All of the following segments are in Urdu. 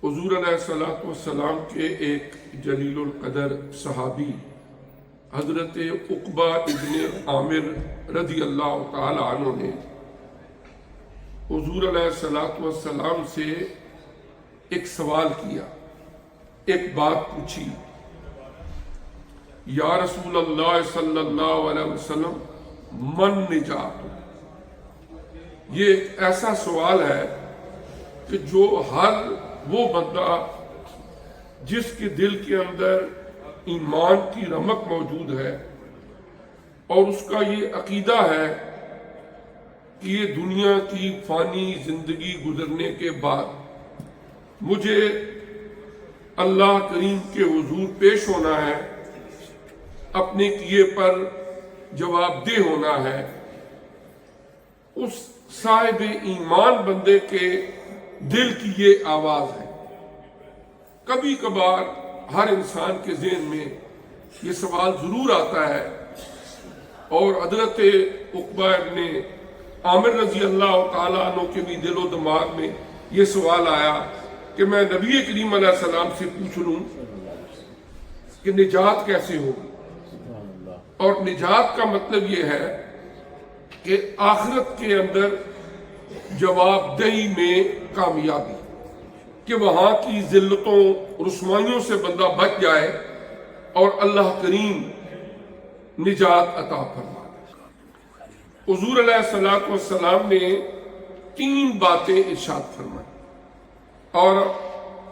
حضور علیہ الصلوۃ والسلام کے ایک جلیل القدر صحابی حضرت عقبہ ابن عامر رضی اللہ تعالی عنہ نے حضور علیہ الصلوۃ والسلام سے ایک سوال کیا، ایک بات پوچھی، یا رسول اللہ صلی اللہ علیہ وسلم من نجات؟ یہ ایک ایسا سوال ہے کہ جو ہر وہ بندہ جس کے دل کے اندر ایمان کی رمق موجود ہے اور اس کا یہ عقیدہ ہے کہ یہ دنیا کی فانی زندگی گزرنے کے بعد مجھے اللہ کریم کے حضور پیش ہونا ہے، اپنے کیے پر جواب دہ ہونا ہے، اس صاحب ایمان بندے کے دل کی یہ آواز ہے۔ کبھی کبھار ہر انسان کے ذہن میں یہ سوال ضرور آتا ہے، اور حضرت عقبہ ابن عامر رضی اللہ تعالیٰ عنہ کے بھی دل و دماغ میں یہ سوال آیا کہ میں نبی کریم علیہ السلام سے پوچھ لوں کہ نجات کیسے ہوگی، اور نجات کا مطلب یہ ہے کہ آخرت کے اندر جواب دہی میں کامیابی، کہ وہاں کی ذلتوں رسوائیوں سے بندہ بچ جائے اور اللہ کریم نجات عطا فرما دے۔ حضور علیہ الصلوۃ والسلام نے 3 باتیں ارشاد فرمائی، اور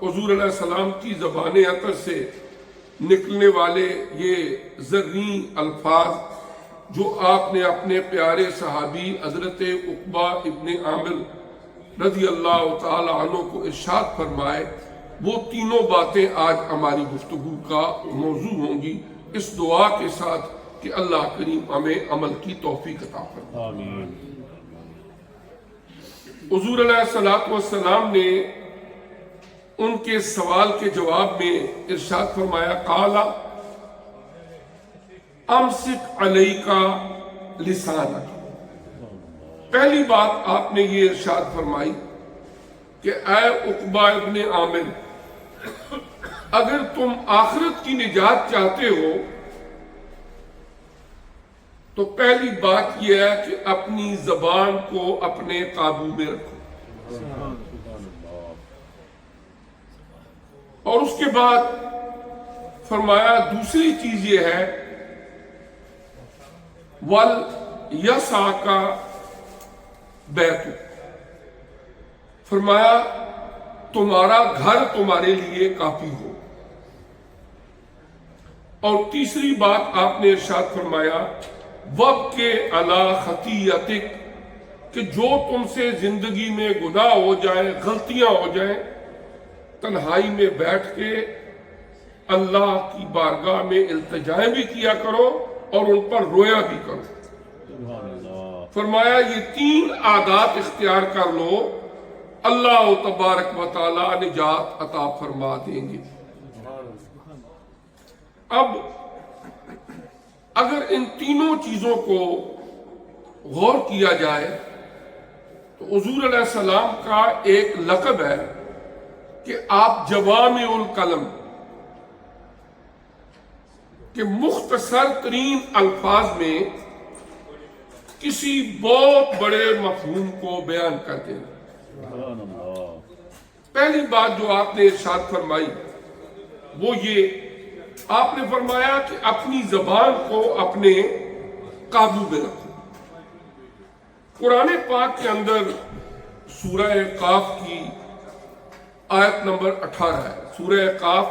حضور علیہ السلام کی زبان عطر سے نکلنے والے یہ زرعی الفاظ جو آپ نے اپنے پیارے صحابی حضرت عقبہ ابن عامر رضی اللہ تعالی عنہ کو ارشاد فرمائے، وہ تینوں باتیں آج ہماری گفتگو کا موضوع ہوں گی، اس دعا کے ساتھ کہ اللہ کریم ہمیں عمل کی توفیق عطا فرمائے۔ آمین۔ حضور علیہ الصلوۃ والسلام نے ان کے سوال کے جواب میں ارشاد فرمایا، قال امسک علیک لسانک۔ پہلی بات آپ نے یہ ارشاد فرمائی کہ اے عقبہ ابن عامر، اگر تم آخرت کی نجات چاہتے ہو تو پہلی بات یہ ہے کہ اپنی زبان کو اپنے قابو میں رکھو، اور اس کے بعد فرمایا دوسری چیز یہ ہے وَلْيَسْعَكَ بَيْتُكَ، فرمایا تمہارا گھر تمہارے لیے کافی ہو۔ اور تیسری بات آپ نے ارشاد فرمایا وَابْكِ عَلَىٰ خَطِيئَتِكَ، کہ جو تم سے زندگی میں گناہ ہو جائیں، غلطیاں ہو جائیں، تنہائی میں بیٹھ کے اللہ کی بارگاہ میں التجائیں بھی کیا کرو اور ان پر رویا بھی کرو۔ فرمایا یہ 3 عادات اختیار کر لو، اللہ تبارک و تعالی نجات عطا فرما دیں گے۔ اب اگر ان تینوں چیزوں کو غور کیا جائے تو حضور علیہ السلام کا ایک لقب ہے کہ آپ جوامع الکلم، کہ مختصر ترین الفاظ میں کسی بہت بڑے مفہوم کو بیان کر دیں۔ پہلی بات جو آپ نے ارشاد فرمائی وہ یہ آپ نے فرمایا کہ اپنی زبان کو اپنے قابو میں رکھو۔ قرآن پاک کے اندر سورہ قاف کی آیت نمبر 18 ہے، سورہ قاف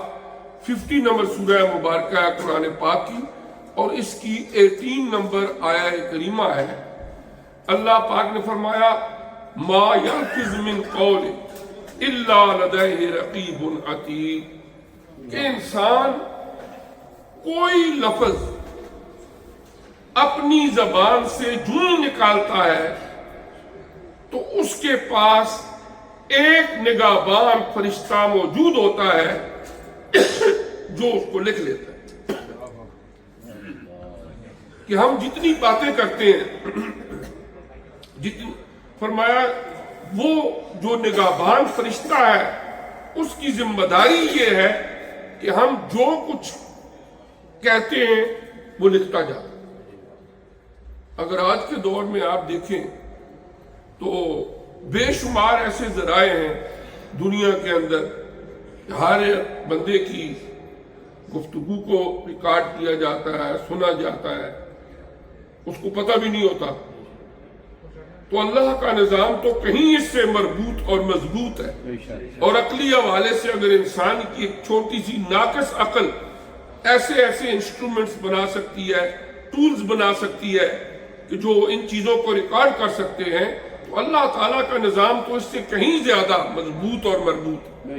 50 نمبر سورہ مبارکہ ہے قرآن پاک کی، اور اس کی 18 نمبر آیہ کریمہ ہے۔ اللہ پاک نے فرمایا ما یلفظ من قول الا لدیہ رقیب عتید، کہ انسان کوئی لفظ اپنی زبان سے جو نکالتا ہے تو اس کے پاس ایک نگہبان فرشتہ موجود ہوتا ہے جو اس کو لکھ لیتا ہے۔ کہ ہم جتنی باتیں کرتے ہیں، فرمایا وہ جو نگہبان فرشتہ ہے اس کی ذمہ داری یہ ہے کہ ہم جو کچھ کہتے ہیں وہ لکھتا جاتا ہے۔ اگر آج کے دور میں آپ دیکھیں تو بے شمار ایسے ذرائع ہیں دنیا کے اندر، ہر بندے کی گفتگو کو ریکارڈ کیا جاتا ہے، سنا جاتا ہے، اس کو پتہ بھی نہیں ہوتا۔ تو اللہ کا نظام تو کہیں اس سے مربوط اور مضبوط ہے، اور عقلی حوالے سے اگر انسان کی ایک چھوٹی سی ناقص عقل ایسے انسٹرومنٹس بنا سکتی ہے، ٹولز بنا سکتی ہے کہ جو ان چیزوں کو ریکارڈ کر سکتے ہیں، تو اللہ تعالیٰ کا نظام تو اس سے کہیں زیادہ مضبوط اور مربوط ہے۔